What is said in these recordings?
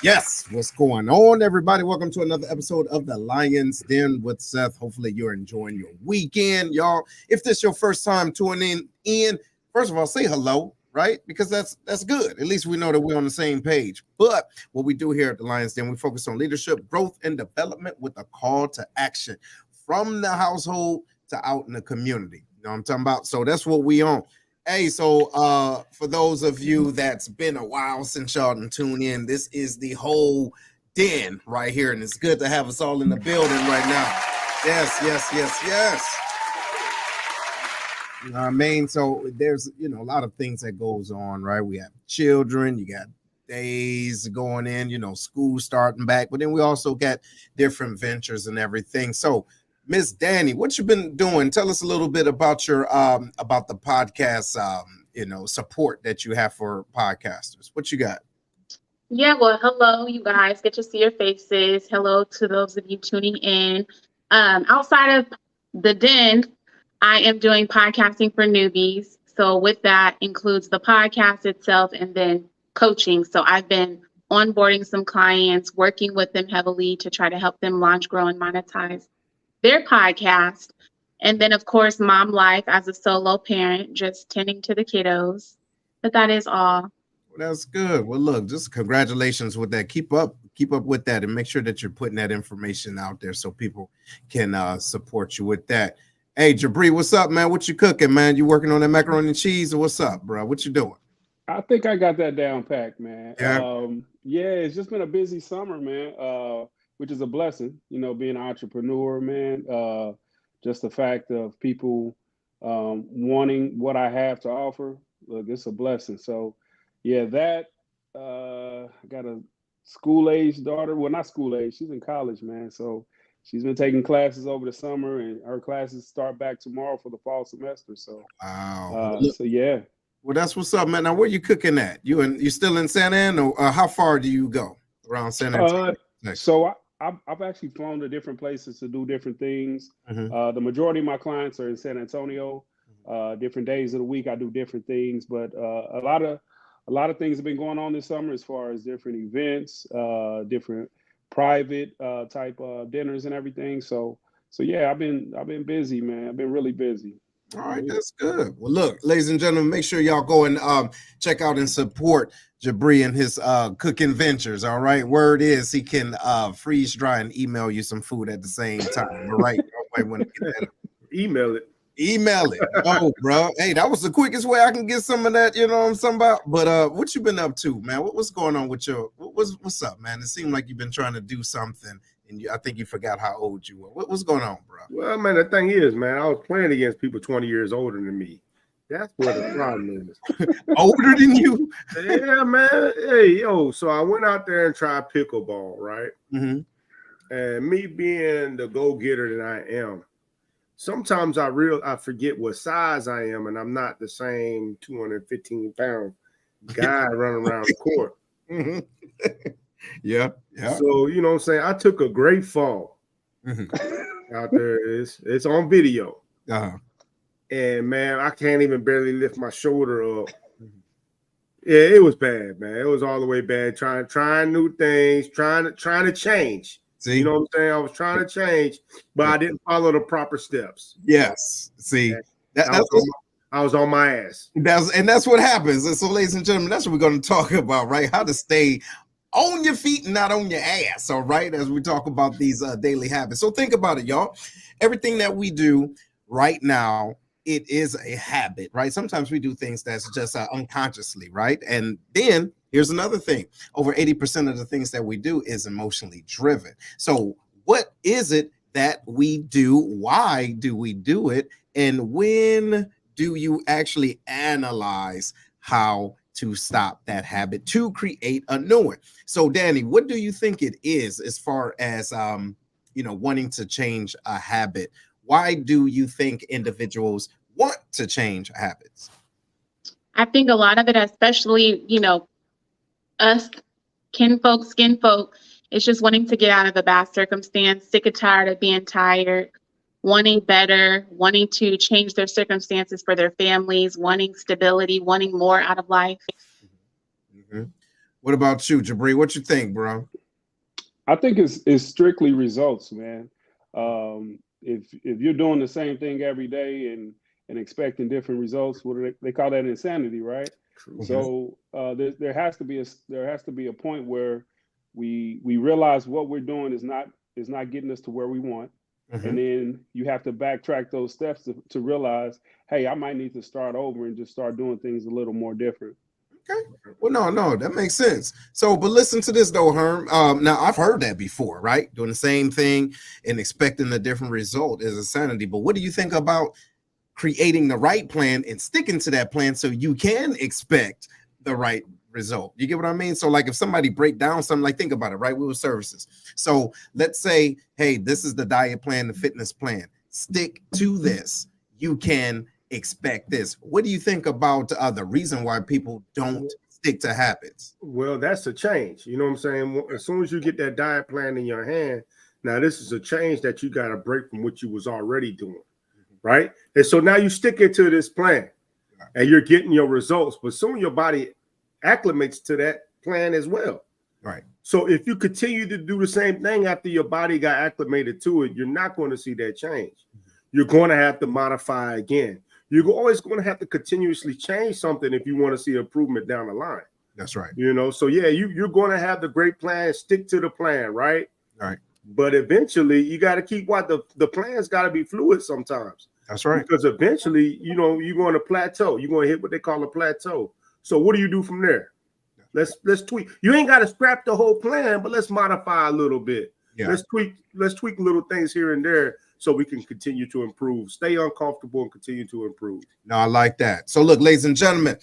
Yes. What's going on, everybody? Welcome to another episode of the Lion's Den with Seth. Hopefully you're enjoying your weekend, y'all. If this is your first time tuning in, first of all, say hello, right? Because that's good. At least we know that we're on the same page. But what we do here at the Lion's Den, we focus on leadership, growth, and development with a call to action from the household to out in the community. You know what I'm talking about? So that's what we on. Hey, so for those of you that's been a while since y'all done tuned in, this is the whole den right here, and it's good to have us all in the building right now. Yes. You know what I mean? So there's, a lot of things that goes on, right? We have children, you got days going in, school starting back, but then we also got different ventures and everything. So Miss Danny, what you been doing? Tell us a little bit about your about the podcast support that you have for podcasters. What you got? Yeah, well, hello, you guys. Good to see your faces. Hello to those of you tuning in. Outside of the den, I am doing podcasting for newbies. So with that includes the podcast itself and then coaching. So I've been onboarding some clients, working with them heavily to try to help them launch, grow, and monetize their podcast. And then, of course, mom life as a solo parent, just tending to the kiddos. But that is all. Well, that's good. Well, look, just congratulations with that. Keep up with that, and make sure that you're putting that information out there so people can support you with that. Hey, Jabri, what's up, man? What you cooking, man? You working on that macaroni and cheese, or what's up, bro? What you doing? I think I got that down packed, man. Yeah. It's just been a busy summer, man. Which is a blessing, being an entrepreneur, man. Just the fact of people wanting what I have to offer, look, it's a blessing. So, I got a school-age daughter. Well, not school-age. She's in college, man. So she's been taking classes over the summer, and her classes start back tomorrow for the fall semester. So, wow. Well, that's what's up, man. Now, where you cooking at? You still in San Ann, or how far do you go around San Antonio? So I've actually flown to different places to do different things. Mm-hmm. The majority of my clients are in San Antonio. Different days of the week, I do different things, but a lot of things have been going on this summer as far as different events, different private type dinners and everything. So I've been busy, man. I've been really busy. All right, that's good. Well, look, ladies and gentlemen, make sure y'all go and check out and support Jabri and his cooking ventures. All right, word is he can freeze dry and email you some food at the same time. All right, email it. Oh, bro, hey, that was the quickest way I can get some of that. You know what I'm talking about? But what you been up to, man? What's going on with your? What's up, man? It seemed like you've been trying to do something. And I think you forgot how old you were. What's going on, bro? Well, man, the thing is, man, I was playing against people 20 years older than me. That's what the problem is. Older than you? Yeah, man. Hey, so I went out there and tried pickleball, right? Mm-hmm. And me being the go-getter that I am, sometimes I forget what size I am, and I'm not the same 215-pound guy running around the court. Mm-hmm. Yeah. So, you know what I'm saying? I took a great fall out there. It's on video. Uh-huh. And, man, I can't even barely lift my shoulder up. Yeah, it was bad, man. It was all the way bad. Trying new things, trying to change. See? You know what I'm saying? I was trying to change, but I didn't follow the proper steps. Yes. See, I was on my ass. That's what happens. And so, ladies and gentlemen, that's what we're going to talk about, right? How to stay on your feet and not on your ass, all right, as we talk about these daily habits. So think about it, y'all. Everything that we do right now, it is a habit, right? Sometimes we do things that's just unconsciously, right? And then here's another thing. Over 80% of the things that we do is emotionally driven. So what is it that we do? Why do we do it? And when do you actually analyze how to stop that habit to create a new one? So, Danny, what do you think it is as far as wanting to change a habit? Why do you think individuals want to change habits? I think a lot of it, especially, us skin folk, is just wanting to get out of a bad circumstance, sick and tired of being tired, wanting better, wanting to change their circumstances for their families, wanting stability, wanting more out of life. Mhm. What about you, Jabri? What you think, bro? I think it's strictly results, man. If you're doing the same thing every day and expecting different results, what do they call that insanity, right? True. Mhm. So there has to be a point where we realize what we're doing is not getting us to where we want, and Mhm. then you have to backtrack those steps to realize, hey, I might need to start over and just start doing things a little more different. Okay. Well, no, that makes sense. So, but listen to this though, Herm. Now I've heard that before, right? Doing the same thing and expecting a different result is insanity. But what do you think about creating the right plan and sticking to that plan so you can expect the right result? You get what I mean? So, like if somebody break down something, like think about it, right? We were services. So let's say, hey, this is the diet plan, the fitness plan. Stick to this. You can expect this. What do you think about the reason why people don't stick to habits? Well, that's a change. You know what I'm saying? As soon as you get that diet plan in your hand, now this is a change that you got to break from what you was already doing, right? And so now you stick into this plan and you're getting your results, but soon your body acclimates to that plan as well. Right. So if you continue to do the same thing after your body got acclimated to it, you're not going to see that change. You're going to have to modify again. You're always going to have to continuously change something if you want to see improvement down the line. That's right. You know, so yeah, you're going to have the great plan, stick to the plan, right? Right. But eventually you got to keep what the plan's got to be fluid sometimes. That's right. Because eventually, you know, you're going to plateau. You're going to hit what they call a plateau. So what do you do from there? Let's tweak. You ain't got to scrap the whole plan, but let's modify a little bit. Yeah. Let's tweak little things here and there so we can continue to improve. Stay uncomfortable and continue to improve. No, I like that. So look, ladies and gentlemen,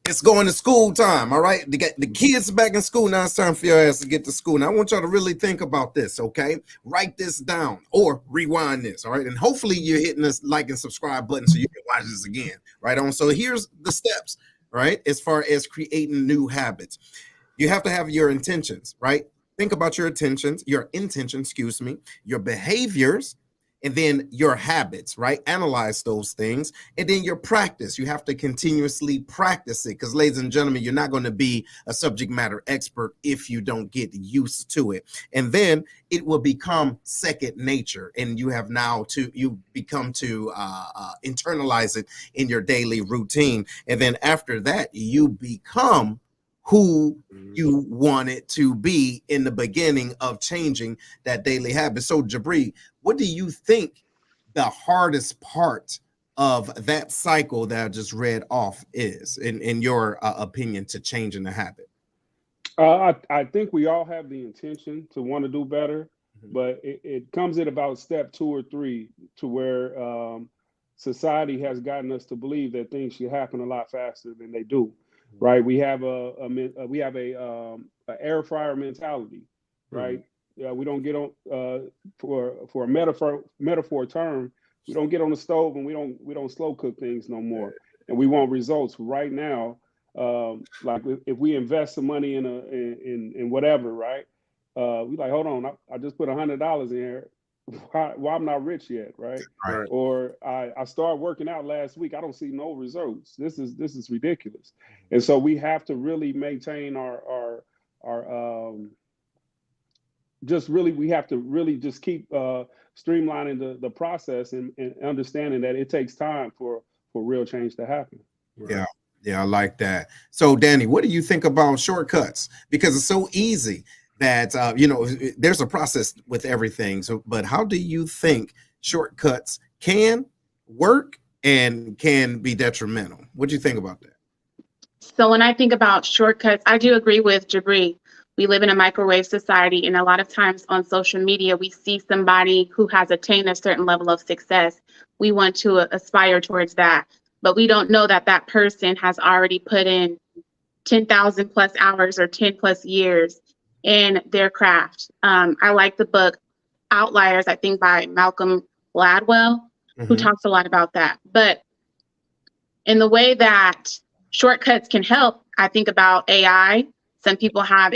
it's going to school time. All right. The kids are back in school. Now it's time for your ass to get to school. Now I want y'all to really think about this. Okay. Write this down or rewind this. All right. And hopefully you're hitting this like and subscribe button so you can watch this again. Right on. So here's the steps, right? As far as creating new habits, you have to have your intentions, right? Think about your intentions, your behaviors, and then your habits, right? Analyze those things. And then your practice. You have to continuously practice it because, ladies and gentlemen, you're not going to be a subject matter expert if you don't get used to it. And then it will become second nature. And you become to internalize it in your daily routine. And then after that, you become who you want it to be in the beginning of changing that daily habit. So Jabri, what do you think the hardest part of that cycle that I just read off is in your opinion to changing the habit? I think we all have the intention to want to do better, but it comes at about step 2 or 3 to where society has gotten us to believe that things should happen a lot faster than they do. Right, we have a air fryer mentality, right? We don't get on for a metaphor term. We don't get on the stove and we don't slow cook things no more, and we want results right now. Like if we invest some money in whatever, right? We like, hold on, I just put $100 in here. Why I'm not rich yet, right? Right. Or I started working out last week. I don't see no results. This is ridiculous. And so we have to really maintain our we have to really just keep streamlining the process and understanding that it takes time for real change to happen. Right? Yeah, I like that. So Danny, what do you think about shortcuts? Because it's so easy that there's a process with everything. So, but how do you think shortcuts can work and can be detrimental? What do you think about that? So when I think about shortcuts, I do agree with Jabri. We live in a microwave society, and a lot of times on social media, we see somebody who has attained a certain level of success. We want to aspire towards that, but we don't know that that person has already put in 10,000 plus hours or 10 plus years in their craft. I like the book Outliers, I think by Malcolm Gladwell, who talks a lot about that. But in the way that shortcuts can help, I think about AI. Some people have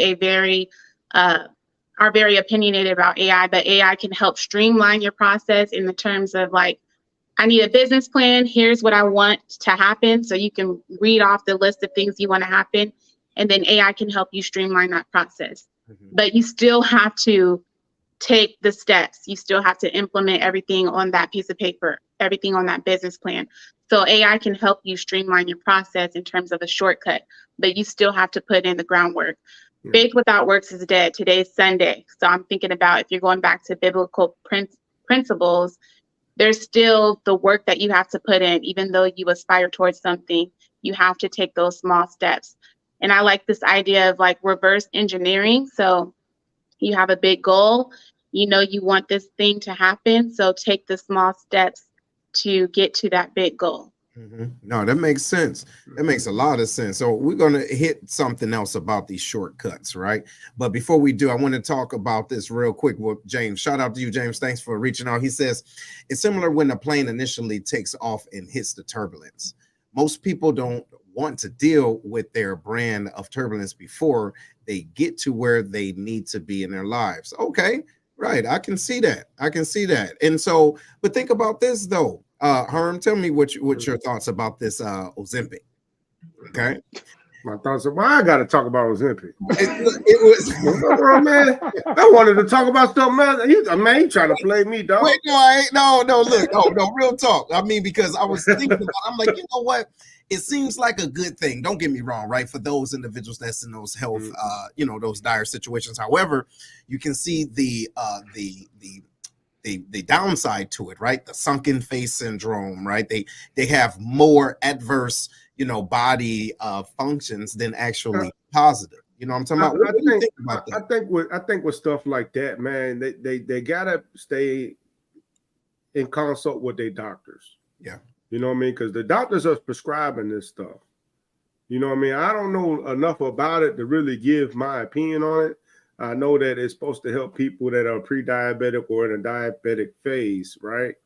are very opinionated about AI, but AI can help streamline your process in the terms of like, I need a business plan. Here's what I want to happen. So you can read off the list of things you want to happen. and then AI can help you streamline that process. Mhm. But you still have to take the steps. You still have to implement everything on that piece of paper, everything on that business plan. So AI can help you streamline your process in terms of a shortcut, but you still have to put in the groundwork. Yeah. Faith without works is dead. Today's Sunday. So I'm thinking about, if you're going back to biblical principles, there's still the work that you have to put in. Even though you aspire towards something, you have to take those small steps. And I like this idea of like reverse engineering. So you have a big goal, you know, you want this thing to happen. So take the small steps to get to that big goal. Mhm. No, that makes sense. That makes a lot of sense. So we're going to hit something else about these shortcuts, right? But before we do, I want to talk about this real quick with James. Shout out to you, James. Thanks for reaching out. He says, it's similar when the plane initially takes off and hits the turbulence. Most people don't want to deal with their brand of turbulence before they get to where they need to be in their lives. Okay, right. I can see that. I can see that. And so, but think about this though. Herm, tell me what your thoughts about this Ozempic. Okay. My thoughts are, well, I got to talk about Ozempic. It was man. I wanted to talk about something else. You trying to play me, dog. Wait, no, I ain't. No, look, no, real talk. I mean, because I was thinking about, I'm like, you know what? It seems like a good thing. Don't get me wrong, right? For those individuals that's in those health, those dire situations. However, you can see the downside to it, right? The sunken face syndrome, right? They have more adverse, body functions than actually positive. You know what I'm talking about? What do you think about that? I think with stuff like that, man, they gotta stay in consult with their doctors. Yeah. You know what I mean? Because the doctors are prescribing this stuff. You know what I mean? I don't know enough about it to really give my opinion on it. I know that it's supposed to help people that are pre-diabetic or in a diabetic phase, right?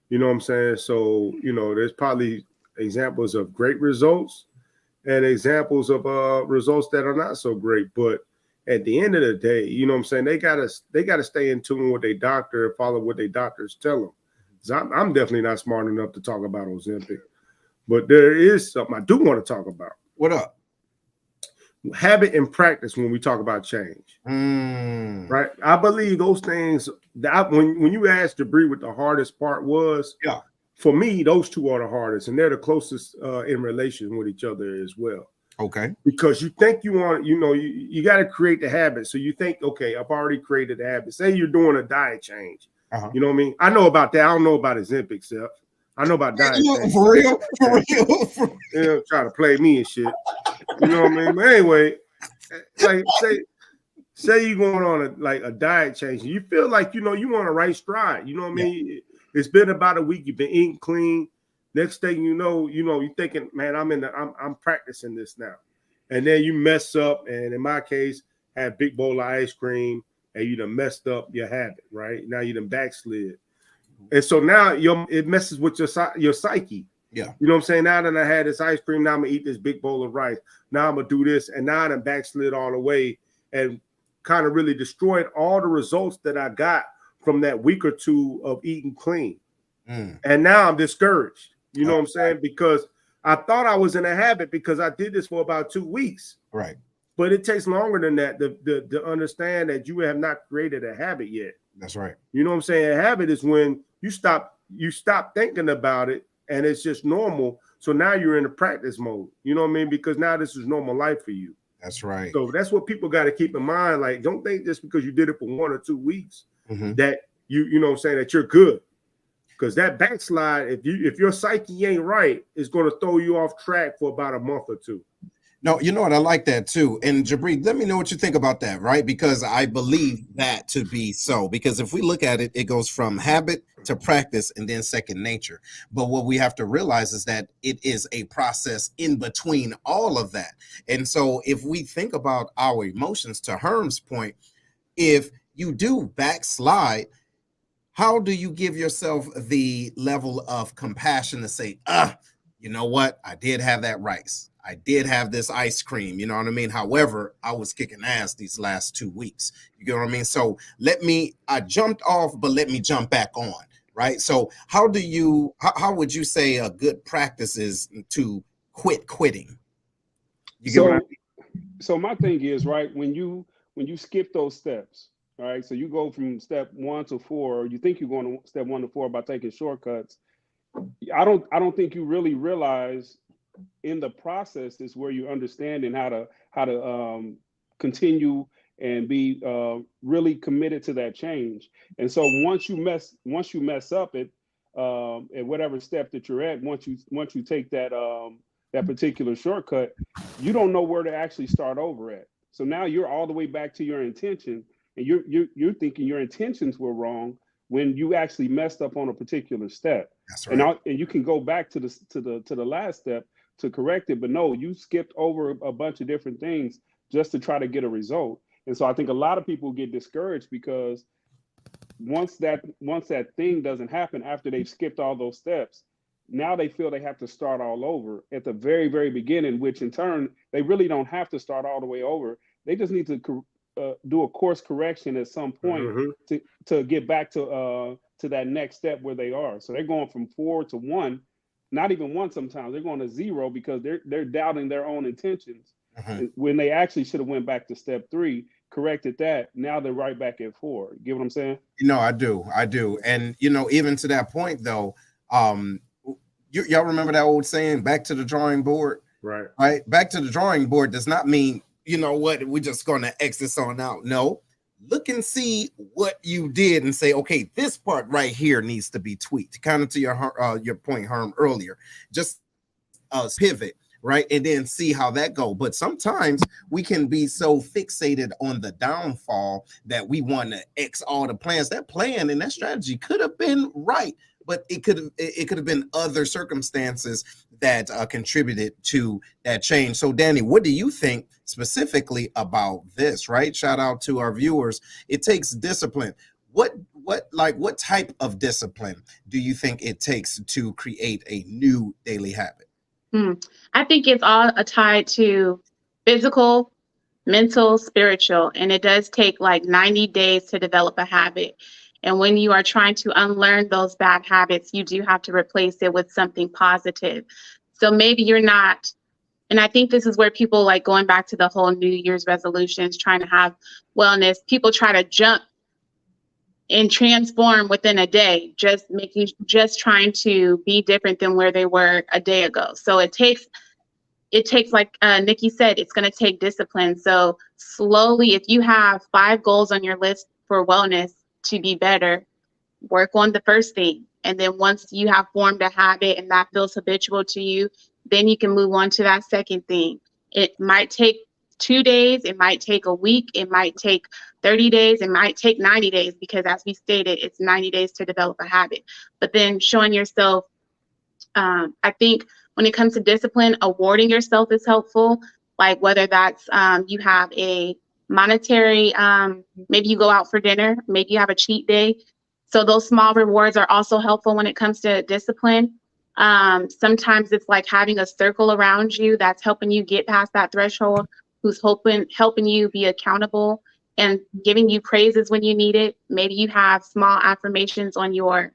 You know what I'm saying? So, there's probably examples of great results and examples of results that are not so great. But at the end of the day, you know what I'm saying? They gotta stay in tune with their doctor and follow what their doctors tell them. So I'm definitely not smart enough to talk about Ozempic, but there is something I do want to talk about. What up? Habit and practice when we talk about change. Right? I believe those things that when you asked Jabri what the hardest part was, yeah, for me, those two are the hardest, and they're the closest in relation with each other as well. Okay. Because you think you want, you got to create the habit. So you think, okay, I've already created the habit. Say you're doing a diet change. You know what I mean? I know about that. I don't know about Ozempic stuff. I know about diet change. For real. Trying to play me and shit. You know what I mean? But anyway, like say you're going on a diet change, and you feel like you want a right stride. You know what I mean? Yeah. It's been about a week. You've been eating clean. Next thing you know, you're thinking, man, I'm practicing this now, and then you mess up. And in my case, have a big bowl of ice cream, and you done messed up your habit. Right now, you done backslid, and so now it messes with your psyche. Yeah. You know what I'm saying? Now that I had this ice cream, now I'm going to eat this big bowl of rice. Now I'm going to do this. And now I done backslid all the way and kind of really destroyed all the results that I got from that week or two of eating clean. And now I'm discouraged. You know what I'm saying? Because I thought I was in a habit because I did this for about 2 weeks. Right. But it takes longer than that to understand that you have not created a habit yet. That's right. You know what I'm saying? A habit is when you stop thinking about it, and it's just normal. So now you're in a practice mode. You know what I mean? Because now this is normal life for you. That's right. So that's what people got to keep in mind. Like, don't think just because you did it for 1 or 2 weeks that you know what I'm saying, that you're good. Because that backslide, if your psyche ain't right, it's going to throw you off track for about a month or two. No, you know what? I like that too. And Jabri, let me know what you think about that, right? Because I believe that to be so. Because if we look at it, it goes from habit to practice and then second nature. But what we have to realize is that it is a process in between all of that. And so if we think about our emotions, to Herm's point, if you do backslide, how do you give yourself the level of compassion to say, you know what? I did have that rice. I did have this ice cream, you know what I mean? However, I was kicking ass these last 2 weeks. You get what I mean? So I jumped off, but let me jump back on, right? So how would you say a good practice is to quitting? You get what I mean? So my thing is, right, when you skip those steps, all right, so you go from step 1 to 4, or you think you're going to step 1 to 4 by taking shortcuts. I don't think you really realize in the process is where you're understanding how to continue and be really committed to that change. And so once you mess up at whatever step that you're at, once you take that particular shortcut, you don't know where to actually start over at. So now you're all the way back to your intention, and you're thinking your intentions were wrong when you actually messed up on a particular step. That's right. And you can go back to the last step to correct it, but no, you skipped over a bunch of different things just to try to get a result. And so I think a lot of people get discouraged because once that thing doesn't happen after they've skipped all those steps, now they feel they have to start all over at the very, very beginning, which in turn, they really don't have to start all the way over. They just need to do a course correction at some point to get back to that next step where they are. So they're going from 4 to 1, not even 1 sometimes. They're going to 0 because they're doubting their own intentions when they actually should have went back to step 3, corrected that. Now they're right back at 4. You get what I'm saying? I do. And, even to that point, though, y'all remember that old saying, back to the drawing board? Right. Back to the drawing board does not mean, we're just going to X this on out. No, look and see what you did and say, okay, this part right here needs to be tweaked. Kind of to your point, Herm, earlier. Just pivot, right? And then see how that go. But sometimes we can be so fixated on the downfall that we want to X all the plans. That plan and that strategy could have been right, but it could have been other circumstances that contributed to that change. So, Danny, what do you think specifically about this? Right? Shout out to our viewers. It takes discipline. What type of discipline do you think it takes to create a new daily habit? I think it's all tied to physical, mental, spiritual, and it does take like 90 days to develop a habit. And when you are trying to unlearn those bad habits, you do have to replace it with something positive. So maybe you're not, and I think this is where people like going back to the whole New Year's resolutions, trying to have wellness, people try to jump and transform within a day, just trying to be different than where they were a day ago. So it takes like Nikki said, it's going to take discipline. So slowly, if you have 5 goals on your list for wellness to be better, work on the first thing. And then once you have formed a habit and that feels habitual to you, then you can move on to that second thing. It might take 2 days, it might take a week, it might take 30 days, it might take 90 days, because as we stated, it's 90 days to develop a habit. But then showing yourself, I think when it comes to discipline, awarding yourself is helpful. Like whether that's you have a monetary, maybe you go out for dinner, maybe you have a cheat day. So those small rewards are also helpful when it comes to discipline. Sometimes it's like having a circle around you that's helping you get past that threshold, who's helping you be accountable and giving you praises when you need it. Maybe you have small affirmations on your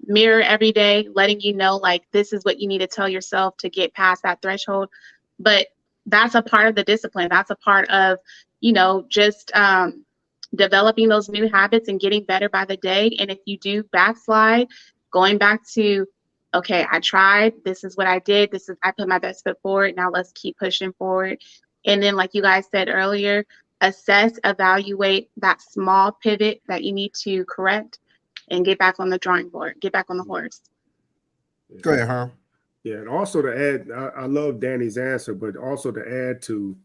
mirror every day, letting you know, like, this is what you need to tell yourself to get past that threshold. But that's a part of the discipline. That's a part of, just developing those new habits and getting better by the day. And if you do backslide, going back to, okay, I tried, this is what I did, I put my best foot forward, now let's keep pushing forward. And then, like you guys said earlier, assess, evaluate that small pivot that you need to correct and get back on the drawing board, get back on the horse. Go ahead, Herm. Yeah, and also to add, I love Danny's answer, but also to add to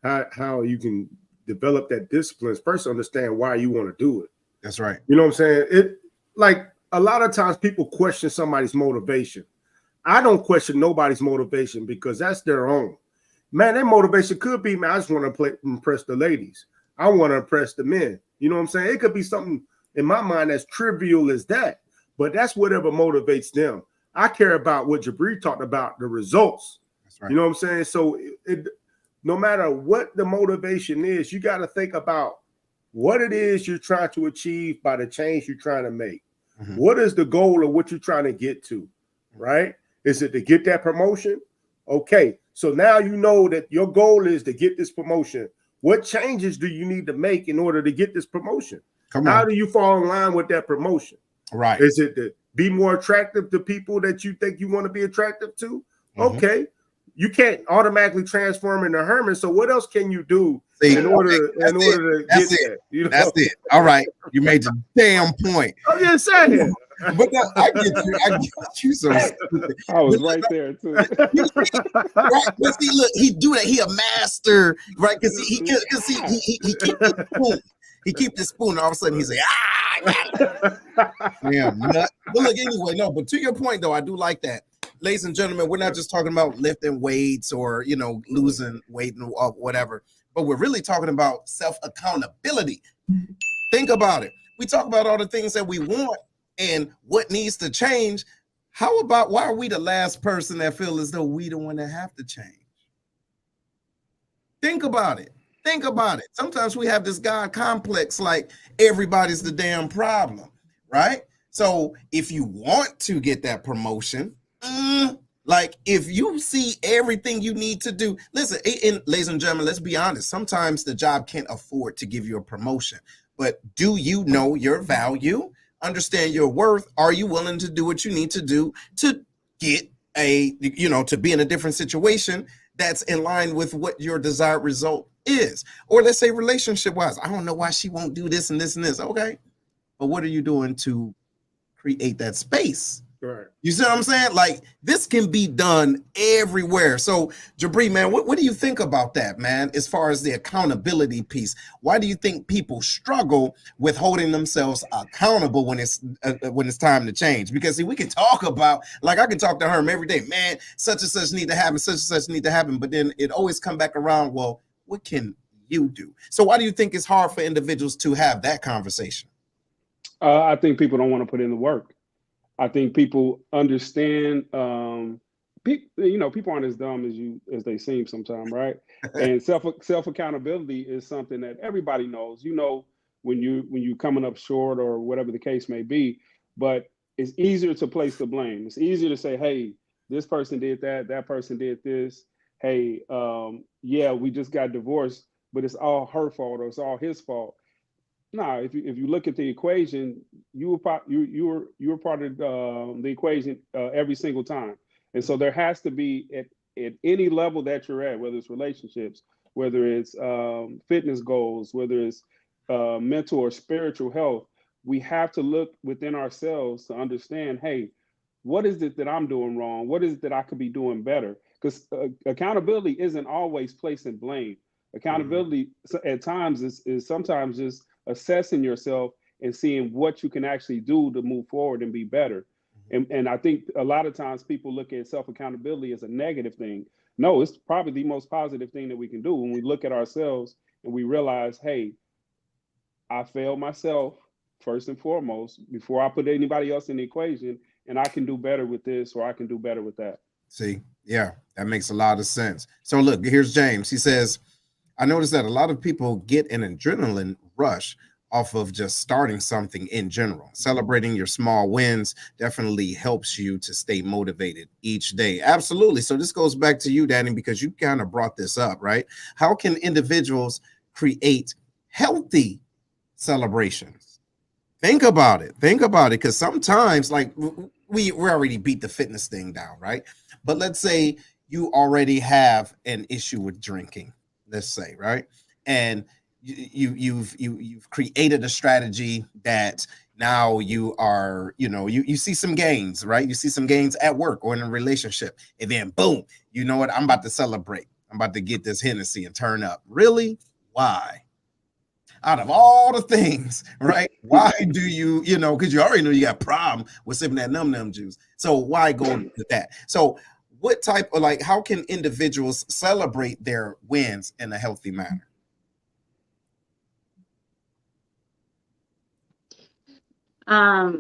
how you can develop that discipline, first understand why you want to do it. That's right. You know what I'm saying? It, like, a lot of times people question somebody's motivation. I don't question nobody's motivation because that's their own. Man, their motivation could be, man, I just want to impress the ladies. I want to impress the men. You know what I'm saying? It could be something in my mind as trivial as that, but that's whatever motivates them. I care about what Jabri talked about, the results. That's right. You know what I'm saying? So no matter what the motivation is, you got to think about what it is you're trying to achieve by the change you're trying to make. Mm-hmm. What is the goal of what you're trying to get to, right? Is it to get that promotion? Okay, So now you know that your goal is to get this promotion. What changes do you need to make in order to get this promotion? How do you fall in line with that promotion? Right. Is it to be more attractive to people that you think you want to be attractive to? Okay. You can't automatically transform into Herman. So what else can you do in order to get that? You know? That's it. All right. You made the damn point. I'm just saying. But no, I get you. I get you so stupid. I was right there too. Right? But see, look, he do that. He a master, right? Because he keep the spoon. He keep the spoon. And all of a sudden, he's like, damn nut. But look, anyway, no. But to your point, though, I do like that, ladies and gentlemen. We're not just talking about lifting weights or losing weight and whatever, but we're really talking about self accountability. Think about it. We talk about all the things that we want and what needs to change. How about why are we the last person that feel as though we the one that have to change? Think about it. Think about it. Sometimes we have this God complex, like everybody's the damn problem, right? So if you want to get that promotion, like if you see everything you need to do, listen, ladies and gentlemen, let's be honest. Sometimes the job can't afford to give you a promotion, but do you know your value? Understand your worth? Are you willing to do what you need to do to get to be in a different situation that's in line with what your desired result is? Or let's say relationship wise, I don't know why she won't do this and this and this. Okay. But what are you doing to create that space? Right. You see what I'm saying? Like this can be done everywhere. So Jabri, man, what do you think about that, man? As far as the accountability piece, why do you think people struggle with holding themselves accountable when it's time to change? Because see, we can talk about, like I can talk to Herm every day, man, such and such need to happen, such and such need to happen, but then it always come back around, well, what can you do? So why do you think it's hard for individuals to have that conversation? I think people don't want to put in the work. I think people understand, people aren't as dumb as they seem sometimes, right? And self accountability is something that everybody knows. When you coming up short or whatever the case may be, but it's easier to place the blame. It's easier to say, hey, this person did that person did this. Hey, we just got divorced, but it's all her fault or it's all his fault. No, if you look at the equation, you were part of the equation every single time, and so there has to be at any level that you're at, whether it's relationships, whether it's fitness goals, whether it's mental or spiritual health, we have to look within ourselves to understand, hey, what is it that I'm doing wrong? What is it that I could be doing better? Because accountability isn't always placing blame. Accountability at times is sometimes just assessing yourself and seeing what you can actually do to move forward and be better. And I think a lot of times people look at self-accountability as a negative thing. No, it's probably the most positive thing that we can do when we look at ourselves and we realize, hey, I failed myself first and foremost before I put anybody else in the equation, and I can do better with this or I can do better with that. See, yeah, that makes a lot of sense. So look, here's James. He says, I noticed that a lot of people get an adrenaline rush off of just starting something in general. Celebrating your small wins definitely helps you to stay motivated each day. Absolutely. So this goes back to you, Danny, because you kind of brought this up, right? How can individuals create healthy celebrations? Think about it. Because sometimes, like, we already beat the fitness thing down, right? But let's say you already have an issue with drinking, let's say, right? And you've created a strategy that now you are, you see some gains, right? You see some gains at work or in a relationship, and then boom, you know what? I'm about to celebrate. I'm about to get this Hennessy and turn up. Really? Why? Out of all the things, right? Why do you, because you already know you got a problem with sipping that num juice. So why go with that? So what type of, like, how can individuals celebrate their wins in a healthy manner? I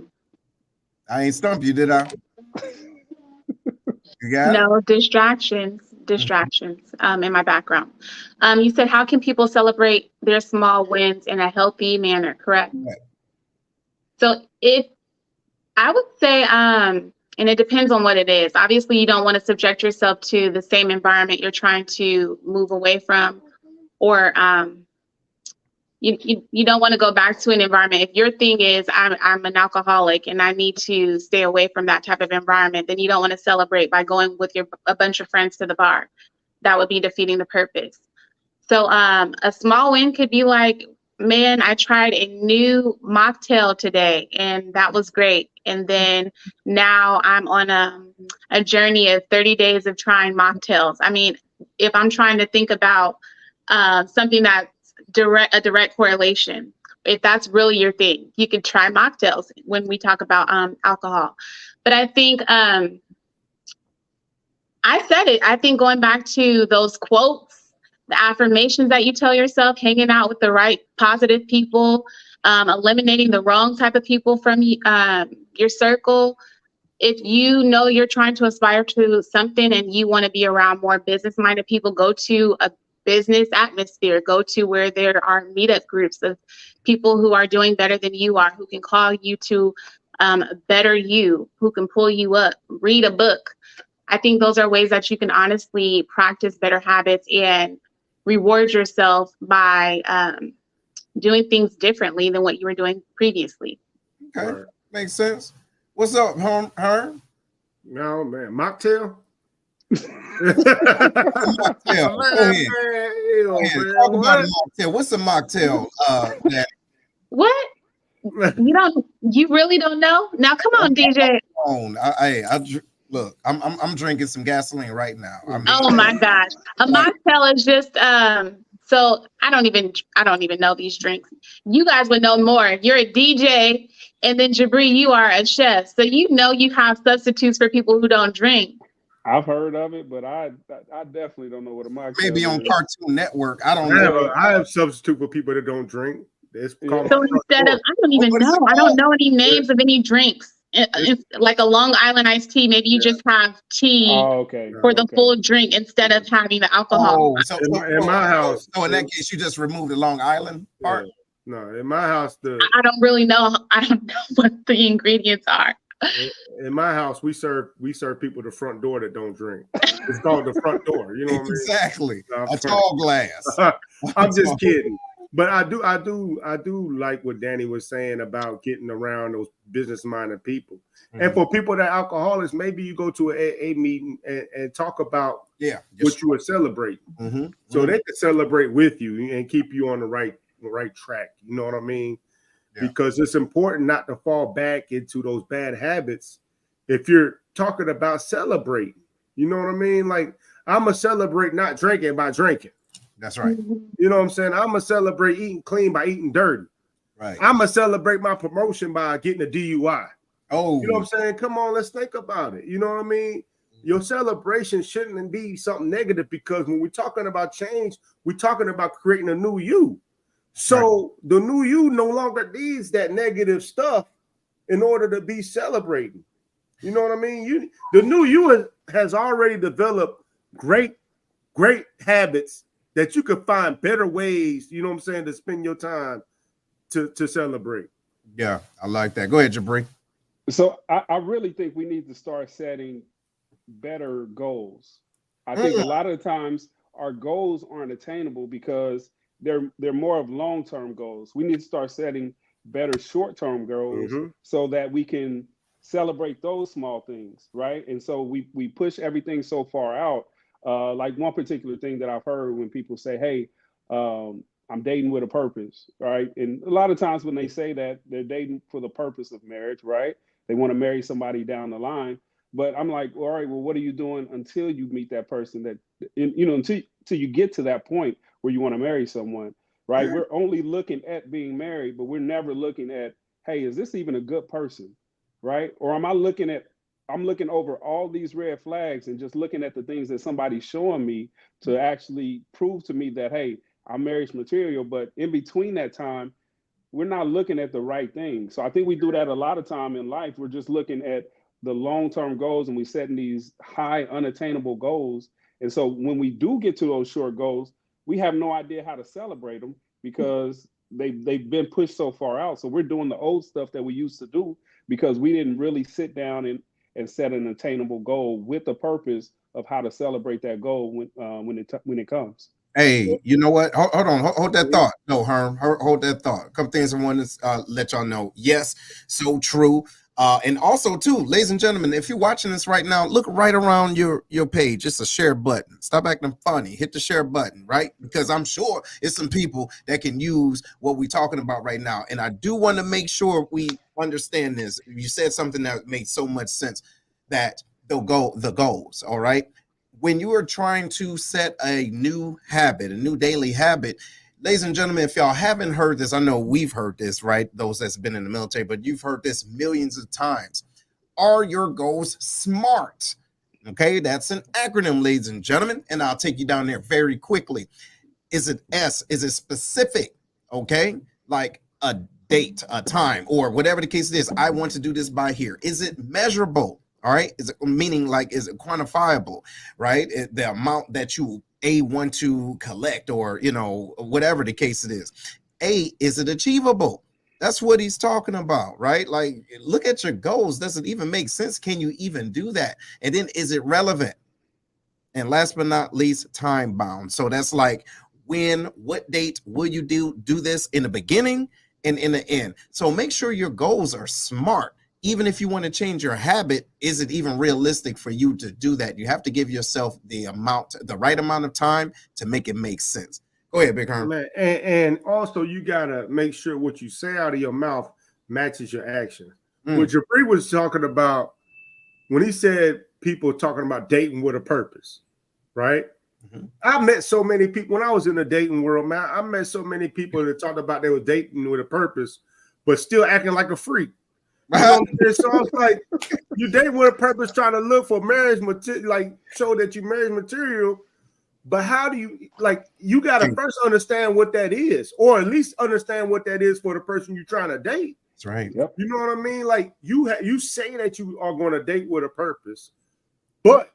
ain't stump you, did I? You got no, distractions in my background. You said, how can people celebrate their small wins in a healthy manner, correct? Right. So I would say And it depends on what it is. Obviously, you don't want to subject yourself to the same environment you're trying to move away from, or you don't want to go back to an environment. If your thing is I'm an alcoholic and I need to stay away from that type of environment, then you don't want to celebrate by going with a bunch of friends to the bar. That would be defeating the purpose. So a small win could be like, man, I tried a new mocktail today and that was great. And then now I'm on a journey of 30 days of trying mocktails. I mean, if I'm trying to think about something that's a direct correlation, if that's really your thing, you could try mocktails when we talk about alcohol. But I think I said it. I think going back to those quotes, the affirmations that you tell yourself, hanging out with the right positive people, eliminating the wrong type of people from your circle. If you know you're trying to aspire to something and you want to be around more business-minded people, go to a business atmosphere, go to where there are meetup groups of people who are doing better than you are, who can call you to better you, who can pull you up, read a book. I think those are ways that you can honestly practice better habits and reward yourself by doing things differently than what you were doing previously. Okay, right. Makes sense. What's up, Herm? No, man, mocktail. Mocktail. Go ahead. Talk about a mocktail. What's a mocktail? What? You really don't know? Now, come on, DJ. Look, I'm drinking some gasoline right now. Oh my gosh, a mocktail is just so I don't even know these drinks. You guys would know more. You're a DJ, and then Jabri, you are a chef, so you have substitutes for people who don't drink. I've heard of it, but I definitely don't know what a mocktail is. Maybe on Cartoon Network. I don't know. I have substitute for people that don't drink. It's called so instead of, I don't even know. I don't know any names of any drinks. It's like a Long Island iced tea. Maybe you just have tea for the full drink instead of having the alcohol. Oh, so in my house. So in that case, you just remove the Long Island part? No, in my house, I don't really know. I don't know what the ingredients are. In my house, we serve people the front door that don't drink. It's called the front door. You know what I mean? Exactly. A tall glass. I'm just kidding. But I do like what Danny was saying about getting around those business-minded people. Mm-hmm. And for people that are alcoholics, maybe you go to an AA meeting and talk about what you would celebrate. Mm-hmm. So they can celebrate with you and keep you on the right track. You know what I mean? Yeah. Because it's important not to fall back into those bad habits if you're talking about celebrating. You know what I mean? Like, I'm going to celebrate not drinking by drinking. That's right. You know what I'm saying? I'm going to celebrate eating clean by eating dirty. Right. I'm going to celebrate my promotion by getting a DUI. Oh. You know what I'm saying? Come on, let's think about it. You know what I mean? Your celebration shouldn't be something negative, because when we're talking about change, we're talking about creating a new you. So the new you no longer needs that negative stuff in order to be celebrating. You know what I mean? The new you has already developed great habits that you could find better ways, you know what I'm saying, to spend your time to celebrate. Yeah, I like that. Go ahead, Jabri. So I really think we need to start setting better goals. I think a lot of the times our goals aren't attainable because they're more of long-term goals. We need to start setting better short-term goals so that we can celebrate those small things, right? And so we push everything so far out. Like one particular thing that I've heard when people say, hey, I'm dating with a purpose, right? And a lot of times when they say that, they're dating for the purpose of marriage, right? They want to marry somebody down the line. But I'm like, well, all right, well, what are you doing until you meet that person that, you know, until you get to that point where you want to marry someone, right? Yeah. We're only looking at being married, but we're never looking at, hey, is this even a good person, right? Or I'm looking over all these red flags and just looking at the things that somebody's showing me to actually prove to me that, hey, I'm marriage material. But in between that time, we're not looking at the right thing. So I think we do that a lot of time in life. We're just looking at the long-term goals and we're setting these high unattainable goals. And so when we do get to those short goals, we have no idea how to celebrate them because they've been pushed so far out. So we're doing the old stuff that we used to do because we didn't really sit down and set an attainable goal with the purpose of how to celebrate that goal when it comes. Hey, you know what? Hold on, hold that thought. No, Herm, hold that thought. A couple things I want to let y'all know. Yes, so true. And also, too, ladies and gentlemen, if you're watching this right now, look right around your page. It's a share button. Stop acting funny. Hit the share button, right? Because I'm sure it's some people that can use what we're talking about right now. And I do want to make sure we understand this. You said something that made so much sense, that the goals, all right? When you are trying to set a new habit, a new daily habit, ladies and gentlemen, if y'all haven't heard this, I know we've heard this, right? Those that's been in the military, but you've heard this millions of times. Are your goals SMART? Okay, that's an acronym, ladies and gentlemen, and I'll take you down there very quickly. Is it S? Is it specific? Okay, like a date, a time, or whatever the case is. I want to do this by here. Is it measurable? All right, is it meaning like, is it quantifiable, right? The amount that you want to collect, or whatever the case it is. Is it achievable? That's what he's talking about, right? Like, look at your goals. Does it even make sense? Can you even do that? And then, is it relevant? And last but not least, time bound. So that's like, what date will you do this, in the beginning and in the end? So make sure your goals are SMART. Even if you want to change your habit, is it even realistic for you to do that? You have to give yourself the right amount of time to make it make sense. Go ahead, Big Herm. And also, you got to make sure what you say out of your mouth matches your action. What Jabri was talking about when he said people talking about dating with a purpose, right? Mm-hmm. I met so many people when I was in the dating world, man. I met so many people that talked about they were dating with a purpose, but still acting like a freak. You know what I'm saying? So I was like, you date with a purpose, trying to look for marriage material, like show that you marriage material. But how do you, like, you got to first understand what that is, or at least understand what that is for the person you're trying to date. That's right. Yep. You know what I mean? Like, you say that you are going to date with a purpose, but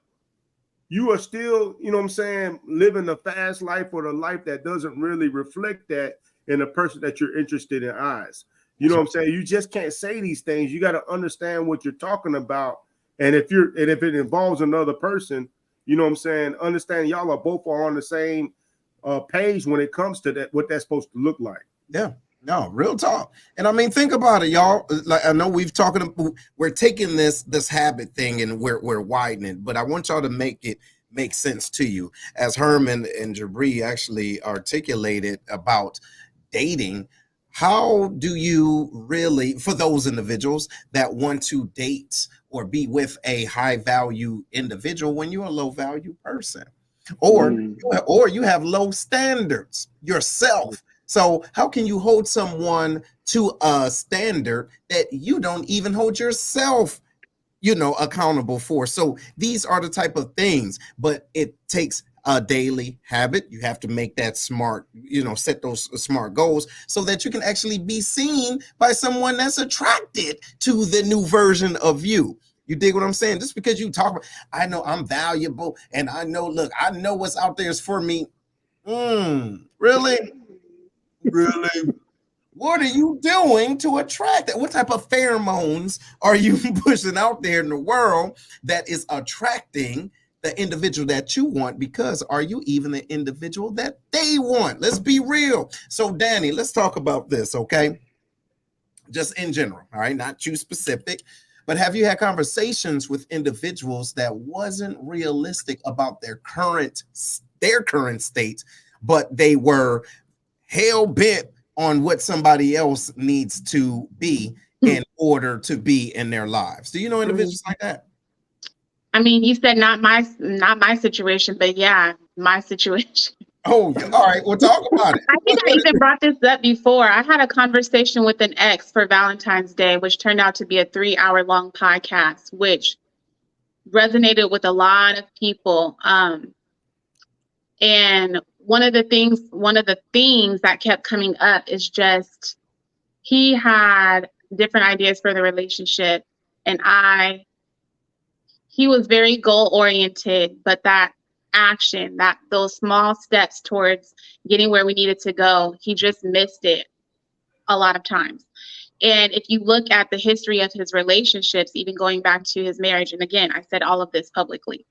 you are still, you know what I'm saying, living the fast life, or the life that doesn't really reflect that in the person that you're interested in eyes. You know what I'm saying? You just can't say these things. You got to understand what you're talking about. And if it involves another person, you know what I'm saying, understand y'all are both on the same page when it comes to that, what that's supposed to look like. Yeah. No, real talk. And I mean, think about it, y'all. Like, I know we're taking this habit thing and we're widening, but I want y'all to make it make sense to you. As Herman and Jabri actually articulated about dating, how do you really, for those individuals that want to date or be with a high value individual when you're a low value person, or you have low standards yourself? So how can you hold someone to a standard that you don't even hold yourself, accountable for? So these are the type of things, but it takes a daily habit. You have to make that SMART, set those SMART goals so that you can actually be seen by someone that's attracted to the new version of you. You dig what I'm saying? Just because you talk about, I know I'm valuable, and I know what's out there is for me. Really? Really? What are you doing to attract that? What type of pheromones are you pushing out there in the world that is attracting the individual that you want? Because are you even the individual that they want? Let's be real. So, Danny, let's talk about this, okay? Just in general, all right? Not you specific, but have you had conversations with individuals that wasn't realistic about their current state, but they were hell bent on what somebody else needs to be in order to be in their lives? Do you know individuals like that? I mean, you said not my situation, but yeah, my situation. Oh, all right. We'll talk about it. I think I even brought this up before. I had a conversation with an ex for Valentine's Day, which turned out to be a 3-hour-long podcast, which resonated with a lot of people. And one of the things that kept coming up is just he had different ideas for the relationship, and he was very goal oriented, but that action, those small steps towards getting where we needed to go, he just missed it a lot of times. And if you look at the history of his relationships, even going back to his marriage, and again, I said all of this publicly,